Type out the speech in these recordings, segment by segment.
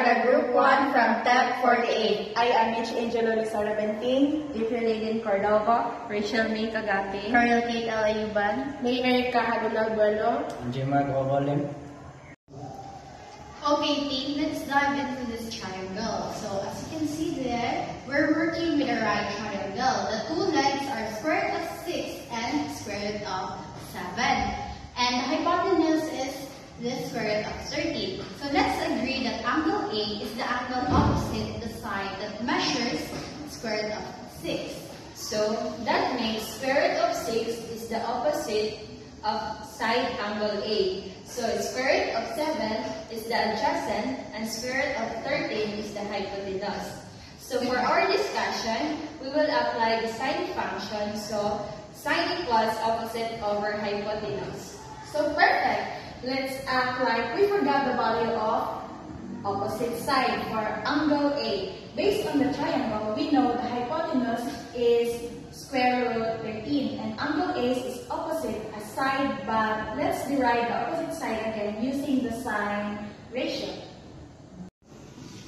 the Group 1 from Tab 48. I am Mitch Angelo Lizara Benting, Ifrelidin Cordova, Rachel May Cagate, Carl Kate Alayuban, Mayor Kahagunal Bueno, Jimar Ovalem. Okay team, let's dive into this triangle. So as you can see there, we're working with a right triangle. The two legs are square root of 6 and square root of 7. And the hypotenuse is the square root of 13. So let's agree that angle A is the angle opposite the side that measures square root of 6. So that means square root of 6 is the opposite of side angle A. So square root of 7 is the adjacent and square root of 13 is the hypotenuse. So for our discussion, we will apply the sine function. So sine equals opposite over hypotenuse. So perfect. Let's act like we forgot the value of opposite side for angle A. Based on the triangle, we know the hypotenuse is square root 13 and angle A is opposite a side, but let's derive the opposite side again using the sine ratio.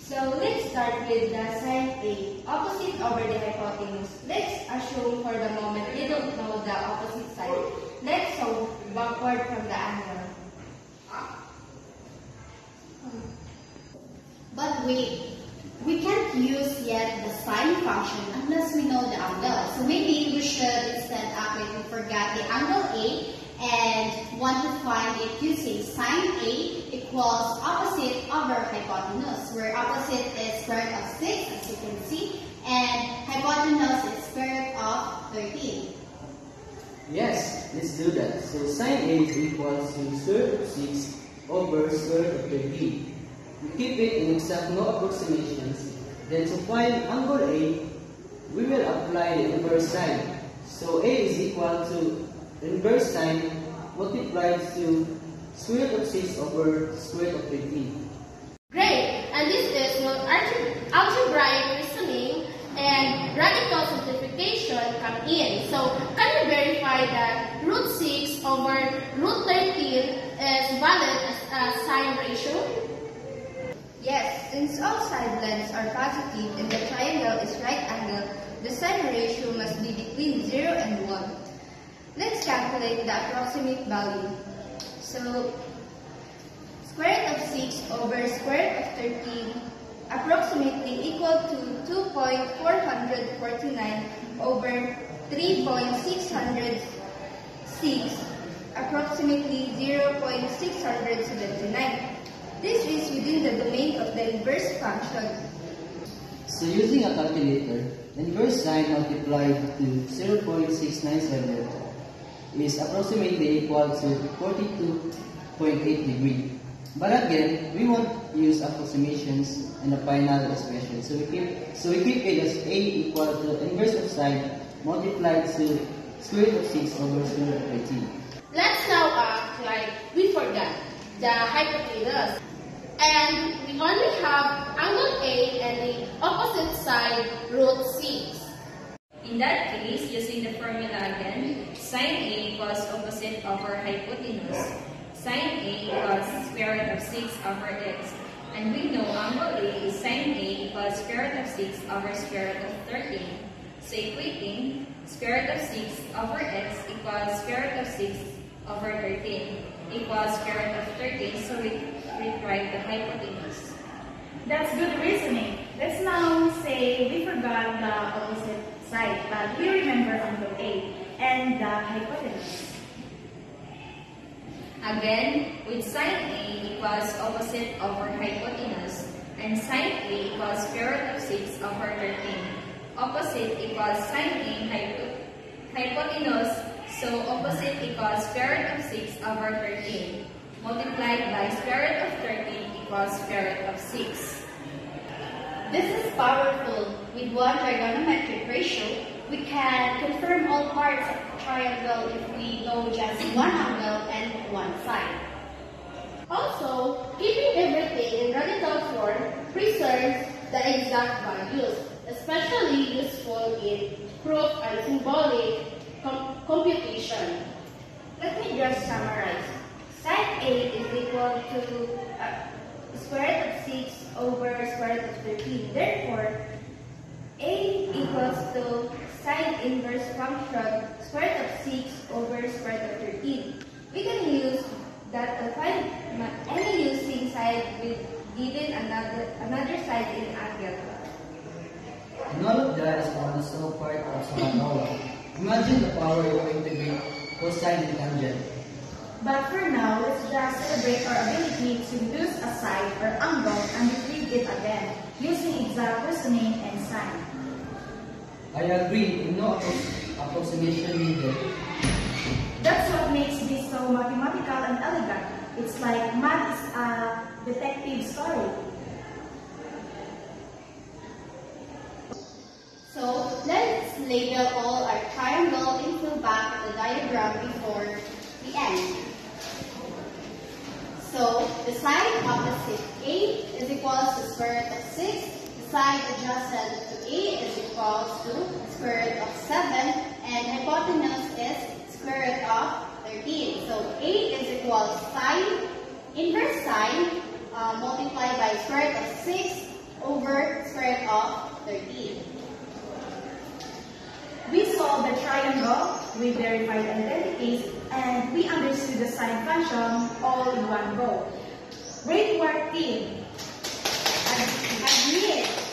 So let's start with the sine A, opposite over the hypotenuse. Let's assume for the moment we don't know the opposite side. Let's solve backward from the angle. But wait, we can't use yet the sine function unless we know the angle. So maybe we should instead act like we forgot the angle A and want to find it using sine A equals opposite over hypotenuse, where opposite is square root of 6 as you can see, and hypotenuse is square root of 13. Yes, let's do that. So sine A is equals to square root of 6 over square root of 13. We keep it and accept no approximations. Then to find angle A, we will apply the inverse sign. So A is equal to inverse sign multiplied to square root of 6 over square root of 13. Great! And this is when algebraic reasoning and radical simplification come in. So can you verify that root 6 over root 13 is valid as a sine ratio? Yes, since all side lengths are positive and the triangle is right angle, the sine ratio must be between 0 and 1. Let's calculate the approximate value. So, square root of 6 over square root of 13 approximately equal to 2.449 over 3.606 approximately 0.679. This is within the domain of the inverse function. So using a calculator, inverse sine multiplied to 0.697 is approximately equal to 42.8 degrees. But again, we won't use approximations in the final expression. So we keep it as A equal to inverse of sine multiplied to square root of 6 over square root of 13. Let's now act like we forgot the hypotenuse. And we only have angle A and the opposite side root 6. In that case, using the formula again, sine A equals opposite over hypotenuse. Sine A equals square root of 6 over x. And we know angle A is sine A equals square root of 6 over square root of 13. So equating square root of 6 over x equals square root of 6 over 13 equals square root of 13. So we write the hypotenuse. That's good reasoning. Let's now say we forgot the opposite side, but we remember angle A and the hypotenuse. Again, with sine A equals opposite over hypotenuse, and sine A equals square root of 6 over 13. Opposite equals sine A hypotenuse, so opposite equals square root of 6 over 13. Multiplied by square root of 13 equals square root of 6. This is powerful. With one trigonometric ratio, we can confirm all parts of the triangle if we know just one angle and one side. Also, keeping everything in radical form preserves the exact values, especially useful in proof and symbolic computation. Let me just summarize. Sine A is equal to square root of 6 over square root of 13. Therefore, A equals to sine inverse function square root of 6 over square root of 13. We can use that to find any losing side with given another side in angle. And all of that is also part of Samanoa. Imagine the power to integrate cosine and tangent. But for now, let's just celebrate our ability to reduce a side or angle and retrieve it again using exact reasoning and sign. I agree, no approximation needed. That's what makes this so mathematical and elegant. It's like math is a detective story. So let's label all our triangle and fill back the diagram before the end. So the side opposite A is equals to square root of 6. The side adjacent to A is equals to square root of 7. And hypotenuse is square root of 13. So A is equals sine, inverse sine, multiplied by square root of 6 over square root of 13. We solved the triangle, we verified identities, and we understood the sine function all in one go. Great work, team! Agreed.